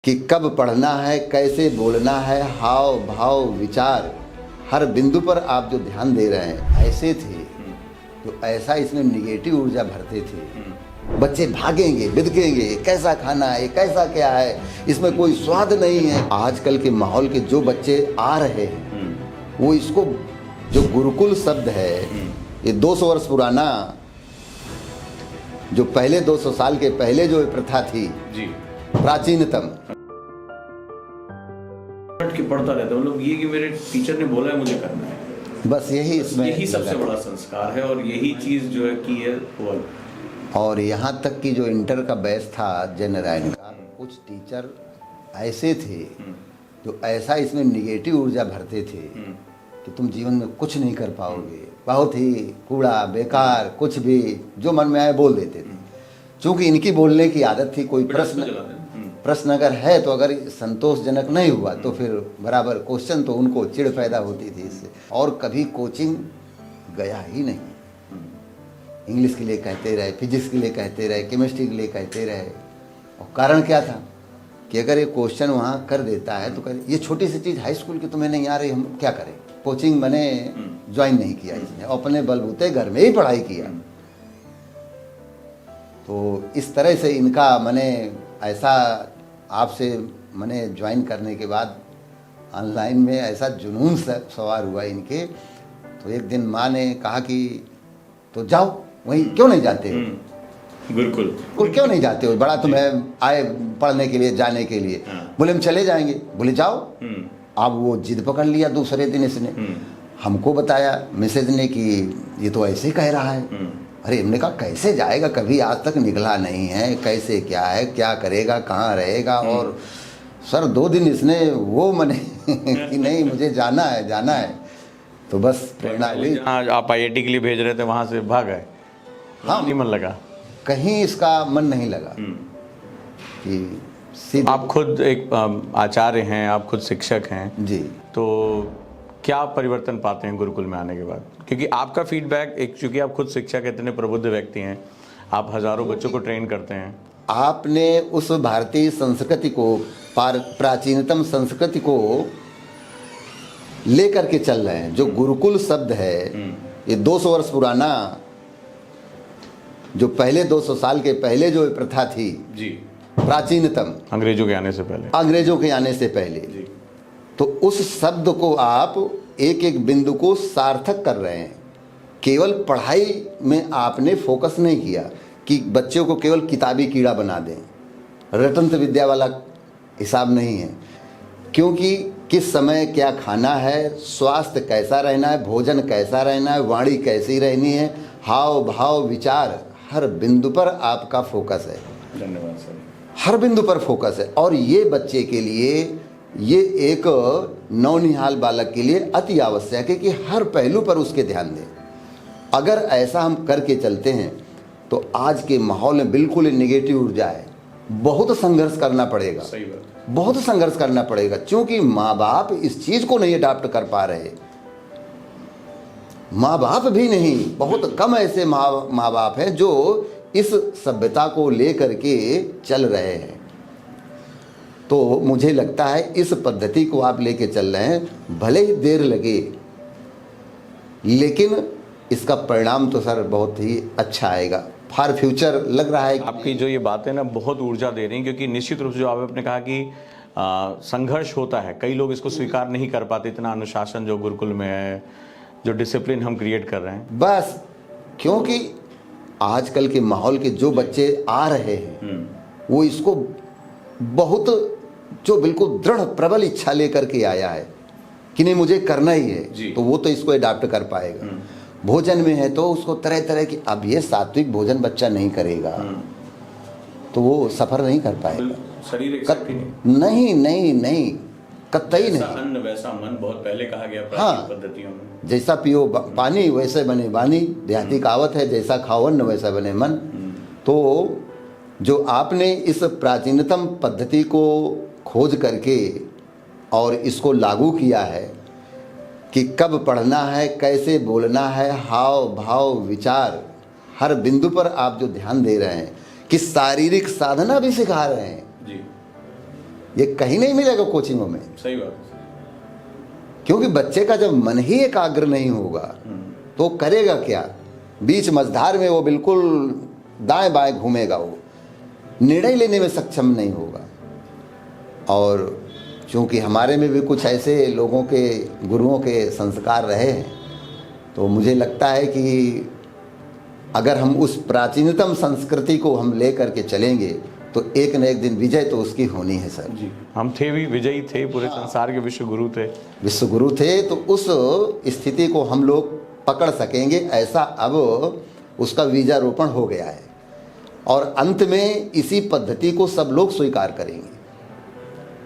कि कब पढ़ना है, कैसे बोलना है, हाव भाव विचार हर बिंदु पर आप जो ध्यान दे रहे हैं ऐसे थे तो ऐसा इसमें निगेटिव ऊर्जा भरते थे। बच्चे भागेंगे, बिदकेंगे, कैसा खाना है, कैसा क्या है, इसमें कोई स्वाद नहीं है। आजकल के माहौल के जो बच्चे आ रहे हैं वो इसको जो गुरुकुल शब्द है ये 200 वर्ष पुराना, जो पहले 200 साल के पहले जो प्रथा थी जी, प्राचीनतम, के पढ़ता रहता हूँ लोग, ये कि मेरे टीचर ने बोला है मुझे करना है, बस यही इसमें यही सबसे बड़ा संस्कार है और यही चीज जो है की है वो। और यहाँ तक कि जो इंटर का बैच था जय नारायण का, कुछ टीचर ऐसे थे जो ऐसा इसमें निगेटिव ऊर्जा भरते थे कि तुम जीवन में कुछ नहीं कर पाओगे, बहुत ही कूड़ा बेकार, कुछ भी जो मन में आए बोल देते थे। चूंकि इनकी बोलने की आदत थी, कोई प्रश्न अगर है तो अगर संतोषजनक नहीं हुआ तो फिर बराबर क्वेश्चन, तो उनको चिढ़ पैदा होती थी इससे। और कभी कोचिंग गया ही नहीं, इंग्लिश के लिए कहते रहे, फिजिक्स के लिए कहते रहे, केमिस्ट्री के लिए कहते रहे। और कारण क्या था कि अगर ये क्वेश्चन वहाँ कर देता है तो ये छोटी सी चीज़ हाई स्कूल की तुम्हें नहीं आ रही, हम क्या करें। कोचिंग मैंने ज्वाइन नहीं किया इसने, अपने बलबूते घर में ही पढ़ाई किया। तो इस तरह से इनका मैंने ऐसा आपसे मैंने ज्वाइन करने के बाद ऑनलाइन में ऐसा जुनून सवार हुआ इनके। तो एक दिन माँ ने कहा कि तो जाओ वहीं, क्यों नहीं जाते हो, बिल्कुल क्यों नहीं जाते हो, बड़ा तुम्हें आए पढ़ने के लिए, जाने के लिए। बोले हम चले जाएंगे, बोले जाओ। अब वो जिद पकड़ लिया। दूसरे दिन इसने हमको बताया मैसेज ने कि ये तो ऐसे ही कह रहा है। अरे हमने कहा कैसे जाएगा, कभी आज तक निकला नहीं है, कैसे क्या है, क्या करेगा, कहाँ रहेगा। और सर 2 दिन इसने वो मने कि नहीं मुझे जाना है, जाना है। तो बस प्रेरणा हुई। आप आईआईटी के लिए भेज रहे थे, वहां से भाग गए। हाँ, नहीं मन लगा, कहीं इसका मन नहीं लगा कि आप खुद एक आचार्य हैं, आप खुद शिक्षक हैं जी, तो क्या परिवर्तन पाते हैं गुरुकुल में आने के बाद? क्योंकि आपका फीडबैक एक, चूंकि आप खुद शिक्षक, इतने प्रबुद्ध व्यक्ति हैं, आप हजारों बच्चों को ट्रेन करते हैं, आपने उस भारतीय संस्कृति को, प्राचीनतम संस्कृति को लेकर के चल रहे हैं। जो गुरुकुल शब्द है ये 200 वर्ष पुराना, जो पहले 200 साल के पहले जो प्रथा थी जी, प्राचीनतम, अंग्रेजों के आने से पहले जी। तो उस शब्द को आप एक एक बिंदु को सार्थक कर रहे हैं। केवल पढ़ाई में आपने फोकस नहीं किया कि बच्चों को केवल किताबी कीड़ा बना दें, रटंत विद्या वाला हिसाब नहीं है। क्योंकि किस समय क्या खाना है, स्वास्थ्य कैसा रहना है, भोजन कैसा रहना है, वाणी कैसी रहनी है, हाव भाव विचार हर बिंदु पर आपका फोकस है। धन्यवाद सर। हर बिंदु पर फोकस है। और ये बच्चे के लिए, ये एक नौनिहाल बालक के लिए अति आवश्यक है कि हर पहलू पर उसके ध्यान दें। अगर ऐसा हम करके चलते हैं तो आज के माहौल में बिल्कुल निगेटिव ऊर्जा है, बहुत संघर्ष करना पड़ेगा। सही बात, बहुत संघर्ष करना पड़ेगा, क्योंकि माँ बाप इस चीज को नहीं अडॉप्ट कर पा रहे। माँ बाप भी नहीं, बहुत कम ऐसे माँ बाप हैं जो इस सभ्यता को लेकर के चल रहे हैं। तो मुझे लगता है इस पद्धति को आप लेके चल रहे हैं, भले ही देर लगे लेकिन इसका परिणाम तो सर बहुत ही अच्छा आएगा, फॉर फ्यूचर लग रहा है। आपकी जो ये बातें ना बहुत ऊर्जा दे रही हैं, क्योंकि निश्चित रूप से जो आपने कहा कि संघर्ष होता है, कई लोग इसको स्वीकार नहीं कर पाते, इतना अनुशासन जो गुरुकुल में है, जो डिसिप्लिन हम क्रिएट कर रहे हैं। बस क्योंकि आजकल के माहौल के जो बच्चे आ रहे हैं वो इसको बहुत, जो बिल्कुल दृढ़ प्रबल इच्छा लेकर के आया है कि नहीं मुझे करना ही है, तो वो तो इसको अडॉप्ट कर पाएगा। भोजन में है तो उसको तरह तरह की, अब ये सात्विक भोजन बच्चा नहीं करेगा तो वो सफर नहीं कर पाएगा। शरीर नहीं, कतई नहीं। अन्न वैसा मन, बहुत पहले कहा गया प्राचीन पद्धतियों में। जैसा पियो पानी वैसे बने वाणी, देहाती कहावत है, जैसा खाओ अन्न वैसा बने मन। तो जो आपने इस प्राचीनतम पद्धति को खोज करके और इसको लागू किया है कि कब पढ़ना है, कैसे बोलना है, हाव भाव विचार हर बिंदु पर आप जो ध्यान दे रहे हैं, कि शारीरिक साधना भी सिखा रहे हैं। जी। ये कहीं नहीं मिलेगा कोचिंगों में। सही बात है। क्योंकि बच्चे का जब मन ही एकाग्र नहीं होगा तो करेगा क्या? बीच मझधार में वो बिल्कुल दाएं बाएं घूमेगा, वो निर्णय लेने में सक्षम नहीं होगा। और चूंकि हमारे में भी कुछ ऐसे लोगों के, गुरुओं के संस्कार रहे हैं, तो मुझे लगता है कि अगर हम उस प्राचीनतम संस्कृति को हम ले करके चलेंगे तो एक न एक दिन विजय तो उसकी होनी है सर। जी, हम थे भी विजयी थे, पूरे संसार के विश्व गुरु थे। विश्व गुरु थे, तो उस स्थिति को हम लोग पकड़ सकेंगे, ऐसा अब उसका बीजारोपण हो गया है। और अंत में इसी पद्धति को सब लोग स्वीकार करेंगे,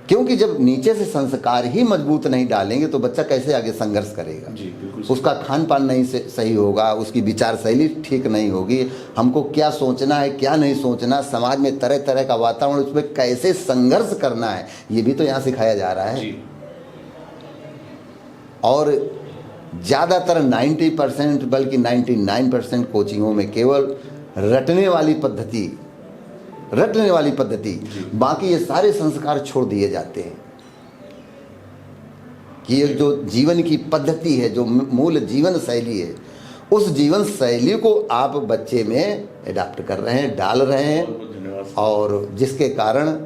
क्योंकि जब नीचे से संस्कार ही मजबूत नहीं डालेंगे तो बच्चा कैसे आगे संघर्ष करेगा। जी, बिल्कुल। उसका खान पान नहीं सही होगा, उसकी विचार शैली ठीक नहीं होगी, हमको क्या सोचना है क्या नहीं सोचना, समाज में तरह तरह का वातावरण, उसमें कैसे संघर्ष करना है, ये भी तो यहाँ सिखाया जा रहा है। जी। और ज़्यादातर 90% बल्कि 99% कोचिंगों में केवल रटने वाली पद्धति, बाकी ये सारे संस्कार छोड़ दिए जाते हैं। कि ये जो जीवन की पद्धति है, जो मूल जीवन शैली है, उस जीवन शैली को आप बच्चे में एडाप्ट कर रहे हैं, डाल रहे हैं। और जिसके कारण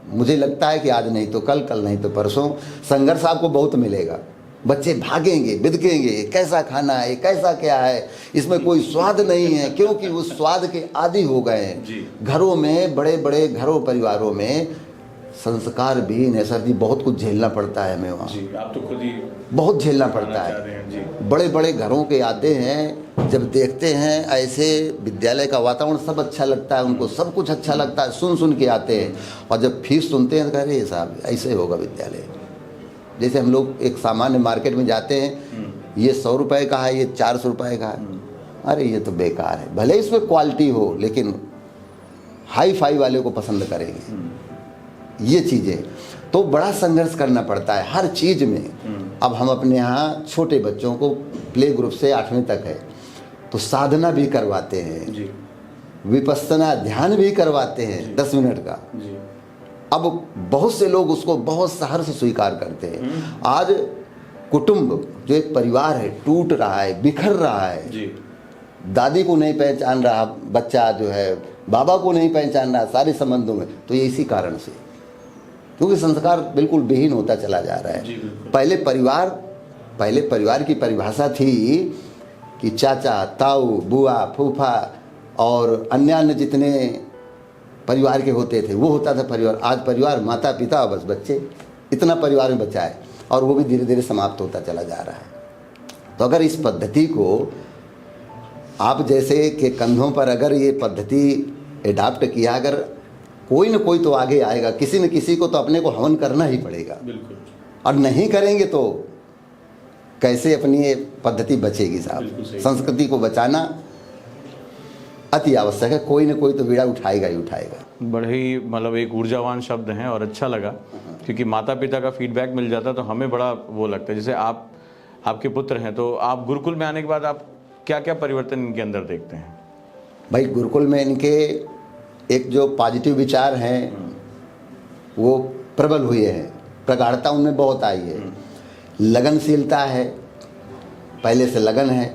मुझे लगता है कि आज नहीं तो कल, कल नहीं तो परसों संघर्ष आपको बहुत मिलेगा। बच्चे भागेंगे, बिदकेंगे, कैसा खाना है, कैसा क्या है, इसमें कोई स्वाद नहीं है, क्योंकि उस स्वाद के आदी हो गए हैं। घरों में, बड़े बड़े घरों परिवारों में संस्कार भी है सर जी, बहुत कुछ झेलना पड़ता है हमें वहाँ। जी, आप तो खुद ही बहुत झेलना पड़ता है। बड़े बड़े घरों के आते हैं, जब देखते हैं ऐसे विद्यालय का वातावरण, सब अच्छा लगता है उनको, सब कुछ अच्छा लगता है, सुन सुन के आते हैं। और जब फीस सुनते हैं तो कह रहे हैं साहब ऐसे होगा विद्यालय। जैसे हम लोग एक सामान्य मार्केट में जाते हैं, ये 100 रुपए का है, ये 400 रुपए का है, अरे ये तो बेकार है। भले इसमें क्वालिटी हो, लेकिन हाई फाई वाले को पसंद करेंगे। ये चीज़ें तो बड़ा संघर्ष करना पड़ता है हर चीज़ में। अब हम अपने यहाँ छोटे बच्चों को प्ले ग्रुप से 8वीं तक है, तो साधना भी करवाते हैं जी, विपස්සना ध्यान भी करवाते हैं 10 मिनट का जी। अब बहुत से लोग उसको बहुत सहर्ष स्वीकार करते हैं। आज कुटुंब जो एक परिवार है टूट रहा है, बिखर रहा है जी। दादी को नहीं पहचान रहा बच्चा, जो है बाबा को नहीं पहचान रहा सारे संबंधों में, तो ये इसी कारण से, क्योंकि संस्कार बिल्कुल विहीन होता चला जा रहा है। पहले परिवार की परिभाषा थी कि चाचा, ताऊ, बुआ, फूफा और अन्य जितने परिवार के होते थे वो होता था परिवार। आज परिवार माता पिता और बस बच्चे, इतना परिवार में बचा है, और वो भी धीरे धीरे समाप्त होता चला जा रहा है। तो अगर इस पद्धति को आप जैसे के कंधों पर अगर ये पद्धति एडाप्ट किया, अगर कोई न कोई तो आगे आएगा, किसी न किसी को तो अपने को हवन करना ही पड़ेगा। बिल्कुल। और नहीं करेंगे तो कैसे अपनी ये पद्धति बचेगी साहब। संस्कृति को बचाना अति आवश्यक है, कोई न कोई तो बीड़ा उठाएगा ही उठाएगा। बड़े ही मतलब एक ऊर्जावान शब्द हैं और अच्छा लगा, क्योंकि माता पिता का फीडबैक मिल जाता तो हमें बड़ा वो लगता है। जैसे आपके पुत्र हैं, तो आप गुरुकुल में आने के बाद आप क्या क्या परिवर्तन इनके अंदर देखते हैं? भाई गुरुकुल में इनके एक जो पॉजिटिव विचार हैं वो प्रबल हुए हैं, प्रगाढ़ता उनमें बहुत आई है, लगनशीलता है, पहले से लगन है,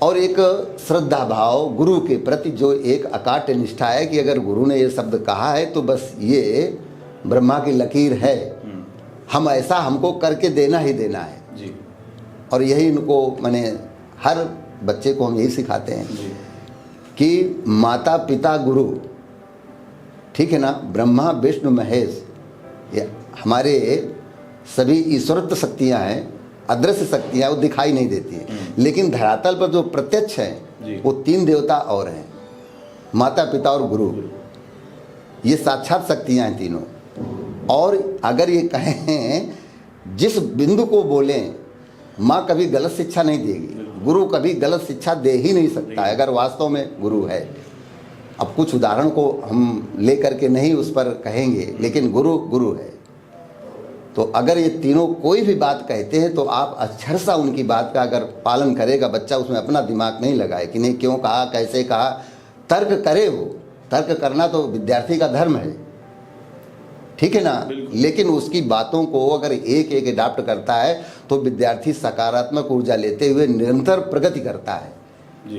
और एक श्रद्धा भाव गुरु के प्रति जो एक अकाट्य निष्ठा है कि अगर गुरु ने ये शब्द कहा है तो बस ये ब्रह्मा की लकीर है, हम ऐसा हमको करके देना ही देना है जी। और यही इनको मैंने हर बच्चे को हम यही सिखाते हैं जी। कि माता पिता गुरु, ठीक है ना, ब्रह्मा विष्णु महेश, ये हमारे सभी ईश्वरत्व शक्तियाँ हैं, अदृश्य शक्तियाँ, वो दिखाई नहीं देती हैं, लेकिन धरातल पर जो प्रत्यक्ष हैं वो 3 देवता और हैं, माता पिता और गुरु, ये साक्षात शक्तियाँ हैं तीनों। और अगर ये कहें जिस बिंदु को बोलें, माँ कभी गलत शिक्षा नहीं देगी, गुरु कभी गलत शिक्षा दे ही नहीं सकता है अगर वास्तव में गुरु है। अब कुछ उदाहरण को हम ले करके नहीं उस पर कहेंगे, लेकिन गुरु गुरु है। तो अगर ये तीनों कोई भी बात कहते हैं तो आप अक्षर सा उनकी बात का अगर पालन करेगा बच्चा, उसमें अपना दिमाग नहीं लगाए कि नहीं क्यों कहा, कैसे कहा, तर्क करे। वो तर्क करना तो विद्यार्थी का धर्म है, ठीक है ना। लेकिन उसकी बातों को अगर एक एक अडाप्ट करता है तो विद्यार्थी सकारात्मक ऊर्जा लेते हुए निरंतर प्रगति करता है।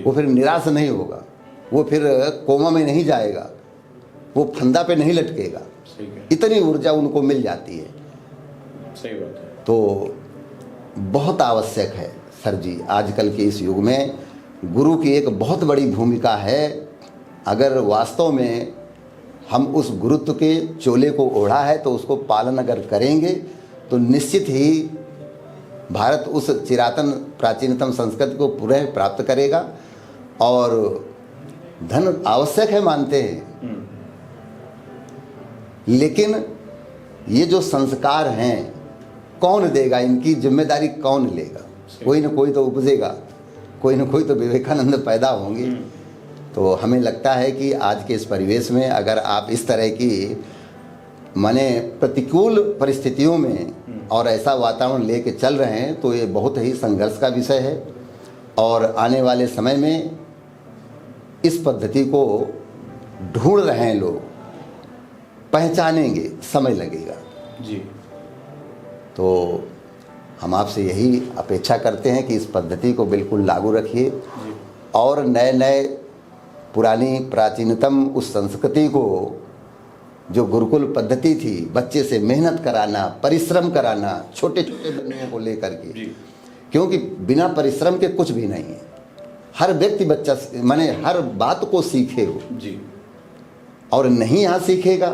वो फिर निराश नहीं होगा, वो फिर कोमा में नहीं जाएगा, वो फंदा पे नहीं लटकेगा। इतनी ऊर्जा उनको मिल जाती है। सही बात है। तो बहुत आवश्यक है सर जी, आजकल के इस युग में गुरु की एक बहुत बड़ी भूमिका है। अगर वास्तव में हम उस गुरुत्व के चोले को ओढ़ा है तो उसको पालन अगर करेंगे तो निश्चित ही भारत उस चिरातन प्राचीनतम संस्कृति को पुनः प्राप्त करेगा। और धन आवश्यक है मानते हैं, लेकिन ये जो संस्कार हैं कौन देगा, इनकी जिम्मेदारी कौन लेगा? कोई ना कोई तो उपजेगा, कोई ना कोई तो विवेकानंद पैदा होंगे। तो हमें लगता है कि आज के इस परिवेश में अगर आप इस तरह की माने प्रतिकूल परिस्थितियों में और ऐसा वातावरण लेके चल रहे हैं तो ये बहुत ही संघर्ष का विषय है। और आने वाले समय में इस पद्धति को ढूंढ रहे हैं लोग, पहचानेंगे, समय लगेगा जी। तो हम आपसे यही अपेक्षा करते हैं कि इस पद्धति को बिल्कुल लागू रखिए और नए नए पुरानी प्राचीनतम उस संस्कृति को जो गुरुकुल पद्धति थी, बच्चे से मेहनत कराना, परिश्रम कराना, छोटे छोटे बच्चों को लेकर के, क्योंकि बिना परिश्रम के कुछ भी नहीं है। हर व्यक्ति बच्चा माने हर बात को सीखे हो जी। और नहीं यहाँ सीखेगा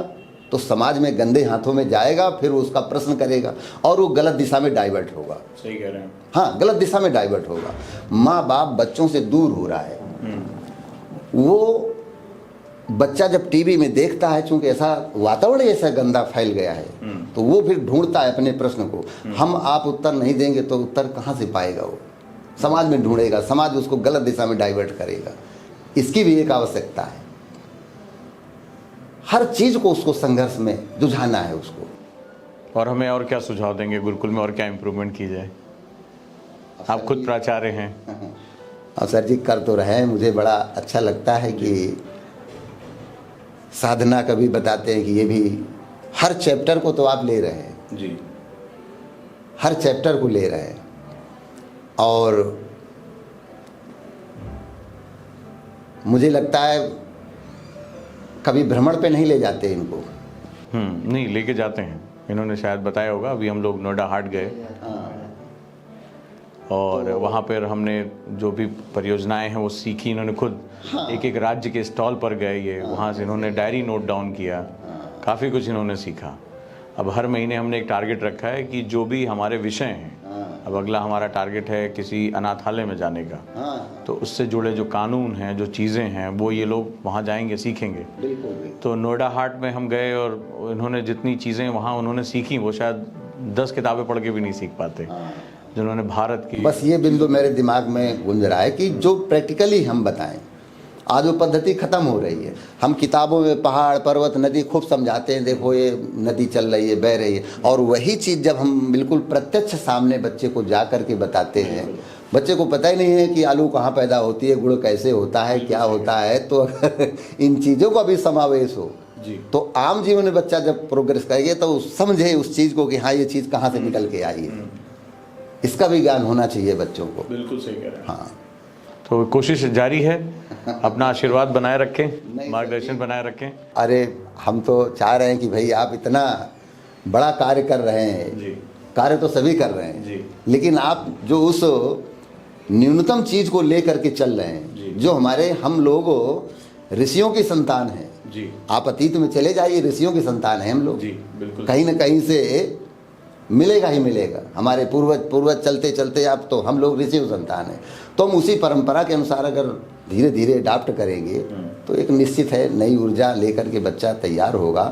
तो समाज में गंदे हाथों में जाएगा, फिर उसका प्रश्न करेगा और वो गलत दिशा में डाइवर्ट होगा। सही कह रहे हैं। हाँ, गलत दिशा में डाइवर्ट होगा। माँ बाप बच्चों से दूर हो रहा है। वो बच्चा जब टीवी में देखता है, चूंकि ऐसा वातावरण ऐसा गंदा फैल गया है, तो वो फिर ढूंढता है अपने प्रश्न को। हम आप उत्तर नहीं देंगे तो उत्तर कहाँ से पाएगा? वो समाज में ढूंढेगा, समाज उसको गलत दिशा में डाइवर्ट करेगा। इसकी भी एक आवश्यकता है। हर चीज को उसको संघर्ष में जुझाना है उसको। और हमें और क्या सुझाव देंगे गुरुकुल में और क्या इम्प्रूवमेंट की जाए? आप खुद प्राचार्य हैं। और सर जी कर तो रहे हैं। मुझे बड़ा अच्छा लगता है कि साधना कभी बताते हैं कि ये भी हर चैप्टर को तो आप ले रहे हैं जी, हर चैप्टर को ले रहे हैं और मुझे लगता है कभी भ्रमण पे नहीं ले जाते इनको। नहीं लेके जाते हैं। इन्होंने शायद बताया होगा, अभी हम लोग नोएडा हाट गए और वहाँ पर हमने जो भी परियोजनाएं हैं वो सीखी इन्होंने खुद। एक एक राज्य के स्टॉल पर गए, ये वहाँ से इन्होंने डायरी नोट डाउन किया, काफ़ी कुछ इन्होंने सीखा। अब हर महीने हमने एक टारगेट रखा है कि जो भी हमारे विषय हैं, अब अगला हमारा टारगेट है किसी अनाथालय में जाने का, तो उससे जुड़े जो कानून हैं, जो चीज़ें हैं, वो ये लोग वहाँ जाएंगे, सीखेंगे। तो नोएडा हाट में हम गए और इन्होंने जितनी चीज़ें वहाँ उन्होंने सीखी वो शायद 10 किताबें पढ़ के भी नहीं सीख पाते जिन्होंने भारत की। बस ये बिंदु मेरे दिमाग में गूंज रहा है कि जो प्रैक्टिकली हम बताएं। आज वो पद्धति खत्म हो रही है। हम किताबों में पहाड़, पर्वत, नदी खूब समझाते हैं, देखो ये नदी चल रही है, बह रही है, और वही चीज़ जब हम बिल्कुल प्रत्यक्ष सामने बच्चे को जा कर के बताते हैं, बच्चे को पता ही नहीं है कि आलू कहाँ पैदा होती है, गुड़ कैसे होता है, क्या होता है। तो अगर इन चीज़ों का भी समावेश हो तो आम जीवन में बच्चा जब प्रोग्रेस करेगा तो समझे उस चीज़ को कि हाँ ये चीज़ कहाँ से निकल के आई है। इसका भी ज्ञान होना चाहिए बच्चों को। बिल्कुल सही कह रहे हैं। हाँ, तो कोशिश जारी है। अपना आशीर्वाद बनाए रखें, मार्गदर्शन बनाए रखें। अरे हम तो चाह रहे हैं कि भाई आप इतना बड़ा कार्य कर रहे हैं जी। कार्य तो सभी कर रहे हैं जी। लेकिन आप जो उस न्यूनतम चीज़ को लेकर के चल रहे हैं, जो हमारे हम लोग ऋषियों की संतान हैं जी। आप अतीत में चले जाइए, ऋषियों की संतान है हम लोग जी, बिल्कुल। कहीं ना कहीं से मिलेगा ही मिलेगा। हमारे पूर्वज चलते चलते आप तो हम लोग ऋषियों संतान हैं। तो हम उसी परंपरा के अनुसार अगर धीरे धीरे अडाप्ट करेंगे तो एक निश्चित है नई ऊर्जा लेकर के बच्चा तैयार होगा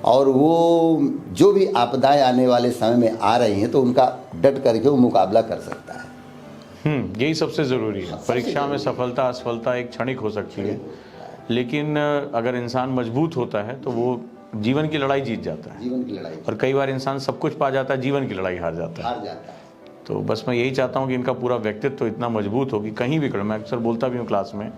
और वो जो भी आपदाएं आने वाले समय में आ रही हैं तो उनका डट करके वो मुकाबला कर सकता है। यही सबसे ज़रूरी है। परीक्षा में सफलता असफलता एक क्षणिक हो सकती है, लेकिन अगर इंसान मजबूत होता है तो वो जीवन की लड़ाई जीत जाता है। जीवन की लड़ाई, और कई बार इंसान सब कुछ पा जाता है, जीवन की लड़ाई हार जाता है। हार जाता है। तो बस मैं यही चाहता हूँ कि इनका पूरा व्यक्तित्व इतना मजबूत हो कि कहीं भी खड़े, मैं अक्सर बोलता भी हूँ क्लास में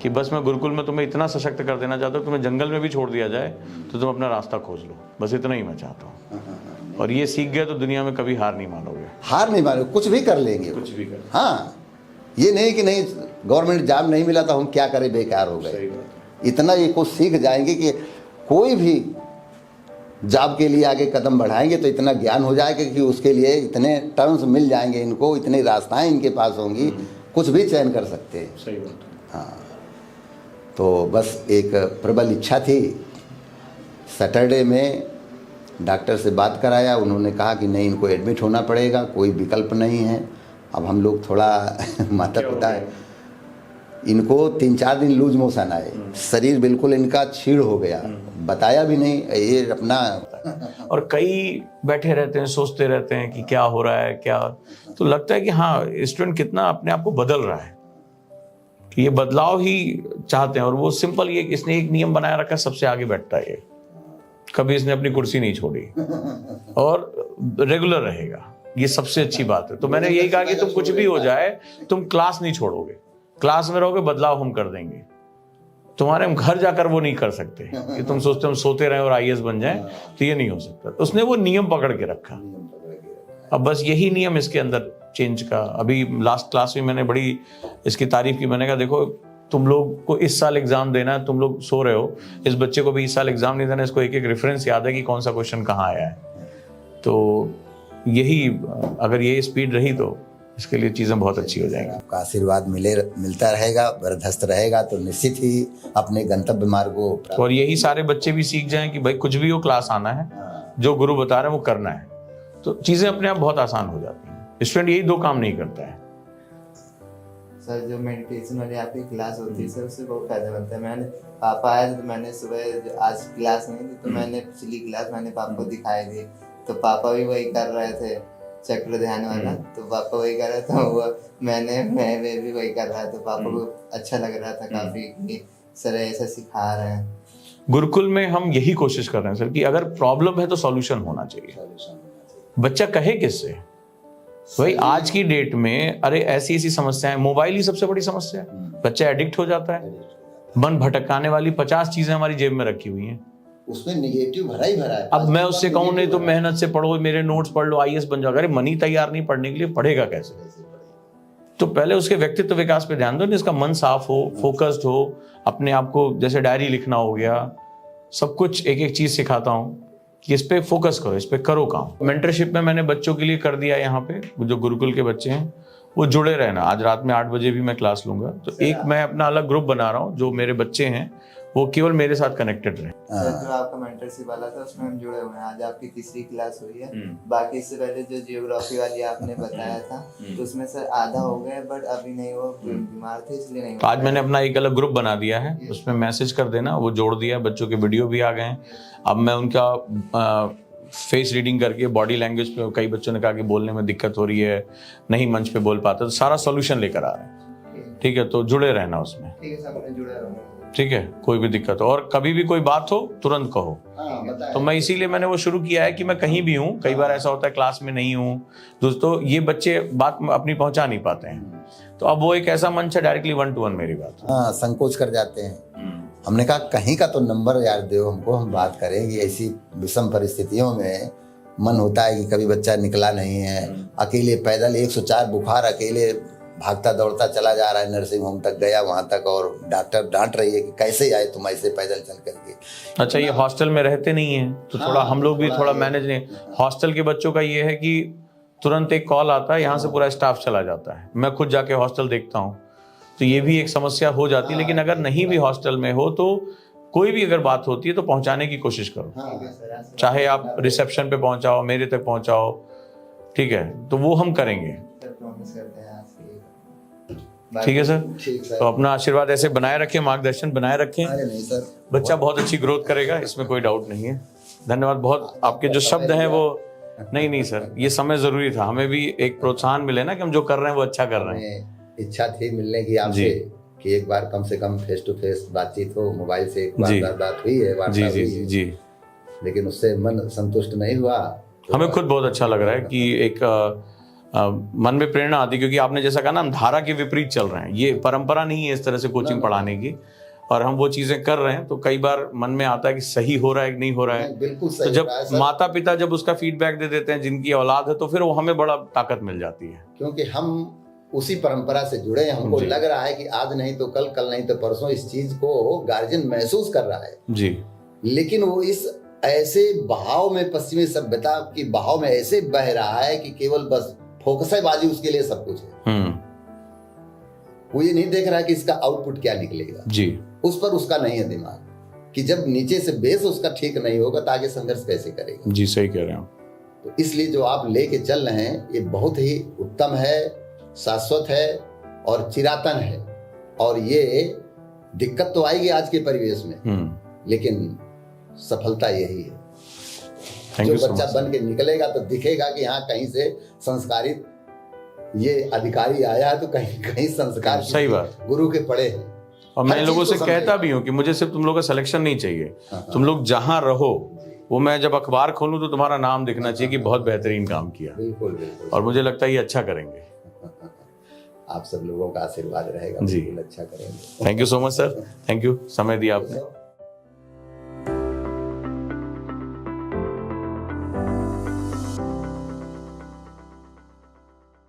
कि बस मैं गुरुकुल में तुम्हें इतना सशक्त कर देना चाहता हूँ, तुम्हें जंगल में भी छोड़ दिया जाए तो तुम अपना रास्ता खोज लो, बस इतना ही मैं चाहता हूँ। और ये सीख गए तो दुनिया में कभी हार नहीं मानोगे। हार नहीं मानोगे, कुछ भी कर लेंगे, कुछ भी कर। हाँ, ये नहीं कि नहीं गवर्नमेंट जॉब नहीं मिला तो हम क्या करें, बेकार हो गए। इतना ये कुछ सीख जाएंगे कि कोई भी जॉब के लिए आगे कदम बढ़ाएंगे तो इतना ज्ञान हो जाएगा कि उसके लिए इतने टर्म्स मिल जाएंगे इनको, इतनी रास्ताएं इनके पास होंगी, कुछ भी चयन कर सकते हैं। सही बात है। हाँ, तो बस एक प्रबल इच्छा थी। सैटरडे में डॉक्टर से बात कराया, उन्होंने कहा कि नहीं, इनको एडमिट होना पड़ेगा, कोई विकल्प नहीं है। अब हम लोग थोड़ा माता पिता है, इनको 3-4 दिन लूज मोशन आए, शरीर बिल्कुल इनका छीड़ हो गया, बताया भी नहीं, ये अपना। और कई बैठे रहते हैं, सोचते रहते हैं कि क्या हो रहा है, क्या, तो लगता है कि हाँ स्टूडेंट कितना अपने आप को बदल रहा है, कि ये बदलाव ही चाहते हैं। और वो सिंपल, ये इसने एक नियम बनाया रखा है, सबसे आगे बैठता है ये, कभी इसने अपनी कुर्सी नहीं छोड़ी और रेगुलर रहेगा, ये सबसे अच्छी बात है। तो मैंने यही कहा कि तुम कुछ भी हो जाए, तुम क्लास नहीं छोड़ोगे, क्लास में रहोगे, बदलाव हम कर देंगे। तुम्हारे हम घर जाकर वो नहीं कर सकते कि तुम सोचते हम सोते रहें और आईएएस बन जाएं, तो ये नहीं हो सकता। तो उसने वो नियम पकड़ के रखा। अब बस यही नियम इसके अंदर चेंज का। अभी लास्ट क्लास में मैंने बड़ी इसकी तारीफ की, मैंने कहा देखो तुम लोग को इस साल एग्जाम देना है, तुम लोग सो रहे हो, इस बच्चे को भी इस साल एग्जाम नहीं देना, इसको एक एक रेफरेंस याद है कि कौन सा क्वेश्चन कहाँ आया है। तो यही, अगर ये स्पीड रही तो इसके लिए चीज़ें बहुत अच्छी हो जाएंगी। आपका आशीर्वाद मिलता रहेगा, वरदस्त रहेगा तो निश्चित ही अपने गंतव्य मार्ग को। और यही सारे बच्चे भी सीख जाएं कि भाई कुछ भी हो, क्लास आना है, जो गुरु बता रहे हैं वो करना है, तो चीज़ें अपने आप बहुत आसान हो जाती हैं। स्टूडेंट यही 2 काम नहीं करता है। सर जो मेडिटेशन वाली आपकी क्लास होती है सर, उससे बहुत फायदा मिलता है। मैंने पापा आए तो मैंने सुबह, आज क्लास नहीं थी तो मैंने पिछली क्लास मैंने पापा को दिखाई दी, तो पापा भी वही कर रहे थे, चक्र ध्यान वाला, तो पापा वही कर रहे थे, वो मैं भी वही कर रहा था। पापा को अच्छा लग रहा था काफी कि सर ऐसा सिखा रहे हैं। गुरुकुल में हम यही कोशिश कर रहे हैं सर कि अगर प्रॉब्लम है तो सॉल्यूशन होना चाहिए। बच्चा कहे किससे भाई, आज की डेट में अरे ऐसी समस्याएं, मोबाइल ही सबसे बड़ी समस्या है, बच्चा एडिक्ट हो जाता है। मन भटकाने वाली 50 चीजें हमारी जेब में रखी हुई हैं, उसमें निगेटिव भरा ही भरा है। अब मैं उससे कहूँ नहीं तो मेहनत से पढ़ो, मेरे नोट्स पढ़ लो, आईएएस बन जाओ, अरे मन ही तैयार नहीं पढ़ने के लिए, पढ़ेगा कैसे? तो पहले उसके व्यक्तित्व विकास पे ध्यान दो, इसका मन साफ हो, फोकस्ड हो, अपने आप को जैसे डायरी लिखना हो गया, सब कुछ एक एक चीज सिखाता हूँ कि इस पे फोकस करो, इस पे करो काम। मेंटरशिप में मैंने बच्चों के लिए कर दिया, यहाँ पे जो गुरुकुल के बच्चे हैं वो जुड़े रहना। आज रात में 8 बजे भी मैं क्लास लूंगा, तो एक मैं अपना अलग ग्रुप बना रहा हूँ, जो मेरे बच्चे हैं वो केवल मेरे साथ कनेक्टेड रहे। जो आपका मेंटरशिप वाला था उसमें हम जुड़े हुए हैं। आज आपकी तीसरी क्लास हुई है। बाकी इससे पहले जो जियोग्राफी वाली आपने बताया था तो उसमें सर आधा हो गया, बट अभी नहीं, वो बीमार थे इसलिए नहीं। तो आज मैंने अपना एक अलग ग्रुप बना दिया है, उसमें मैसेज कर देना, वो जोड़ दिया, बच्चों के वीडियो भी आ गए हैं। अब मैं उनका फेस रीडिंग करके बॉडी लैंग्वेज पे, कई बच्चों ने कहा कि बोलने में दिक्कत हो रही है, नहीं मंच पे बोल पाते, तो सारा सॉल्यूशन लेकर आ रहे हैं। ठीक है, तो जुड़े रहना उसमें। ठीक है सर, मैं जुड़ा रहूंगा। ठीक है, कोई भी दिक्कत हो और कभी भी कोई बात हो तुरंत कहो। तो मैं इसीलिए मैंने वो शुरू किया है कि मैं कहीं भी हूँ, कई बार ऐसा होता है क्लास में नहीं हूँ दोस्तों, ये बच्चे बात अपनी पहुंचा नहीं पाते हैं, तो अब वो एक ऐसा मंच है, डायरेक्टली 1 to 1 मेरी बात। हाँ, संकोच कर जाते हैं। हमने कहा कहीं का तो नंबर यार दो हमको, हम बात करेंगे। ऐसी विषम परिस्थितियों में मन होता है कि कभी बच्चा निकला नहीं है, अकेले पैदल 104 बुखार, अकेले भागता दौड़ता चला जा रहा है, नर्सिंग होम तक गया, वहां तक, और डॉक्टर डांट रही है कि कैसे आए तुम ऐसे पैदल चल करके। अच्छा, ये हॉस्टल में रहते नहीं है तो थोड़ा हम लोग भी थोड़ा मैनेज नहीं। हॉस्टल के बच्चों का ये है कि तुरंत एक कॉल आता है, यहाँ से पूरा स्टाफ चला जाता है, मैं खुद जाके हॉस्टल देखता हूँ, तो ये भी एक समस्या हो जाती है। लेकिन अगर नहीं भी हॉस्टल में हो तो कोई भी अगर बात होती है तो पहुंचाने की कोशिश करो, चाहे आप रिसेप्शन पे पहुंचाओ, मेरे तक पहुंचाओ, ठीक है, तो वो हम करेंगे। ठीक है सर, तो अपना आशीर्वाद ऐसे बनाए रखें, मार्गदर्शन बनाए रखें। नहीं सर, बच्चा बहुत अच्छी ग्रोथ करेगा, इसमें कोई डाउट नहीं है। धन्यवाद, बहुत आपके जो शब्द हैं वो नहीं सर, ये समय जरूरी था, हमें भी एक प्रोत्साहन मिले ना कि हम जो कर रहे हैं वो अच्छा कर रहे हैं। इच्छा थी मिलने की आपसे कि एक बार कम से कम फेस टू फेस बातचीत हो, मोबाइल से एक बार बात हुई है, जी जी जी जी, लेकिन उससे मन संतुष्ट नहीं हुआ। हमें खुद बहुत अच्छा लग रहा है कि एक मन में प्रेरणा आती, क्योंकि आपने जैसा कहा ना, हम धारा के विपरीत चल रहे हैं, ये परंपरा नहीं है इस तरह से कोचिंग पढ़ाने की, और हम वो चीजें कर रहे हैं, तो कई बार मन में आता है कि सही हो रहा है कि नहीं हो रहा है। बिल्कुल तो सही जब हो रहा है, सर। माता पिता जब उसका फीडबैक दे देते हैं, जिनकी औलाद है, तो फिर वो हमें बड़ा ताकत मिल जाती है। क्योंकि हम उसी परंपरा से जुड़े हैं, हमको जी। लग रहा है कि आज नहीं तो कल, कल नहीं तो परसों इस चीज को गार्जियन महसूस कर रहा है, जी लेकिन वो इस ऐसे बहाव में, पश्चिमी सभ्यता की बहाव में ऐसे बह रहा है कि केवल बस फोकसबाजी उसके लिए सब कुछ है। वो ये नहीं देख रहा है कि इसका आउटपुट क्या निकलेगा। जी उस पर उसका नहीं है दिमाग कि जब नीचे से बेस उसका ठीक नहीं होगा तो आगे संघर्ष कैसे करेगा। जी सही कह रहे हैं आप। तो इसलिए जो आप लेके चल रहे हैं ये बहुत ही उत्तम है, शाश्वत है और चिरातन है, और ये दिक्कत तो आएगी आज के परिवेश में, लेकिन सफलता यही है। थैंक जो यू सो बच्चा मच। बन के निकलेगा तो दिखेगा कि हाँ कहीं से संस्कारित ये अधिकारी आया है, तो कहीं कहीं संस्कार सही बात। गुरु के पड़े हैं। और मैं हर लोगों चीज से को कहता समझेगा। भी हूँ कि मुझे सिर्फ तुम लोगों का सिलेक्शन नहीं चाहिए, हाँ। तुम लोग जहां रहो, वो मैं जब अखबार खोलूं तो तुम्हारा नाम दिखना चाहिए कि बहुत बेहतरीन काम किया, बिल्कुल बिल्कुल। और मुझे लगता है ये अच्छा करेंगे। आप सब लोगों का आशीर्वाद रहेगा, जी। बिल्कुल अच्छा करेंगे। Thank you so much sir, thank you, समय दिया आपने।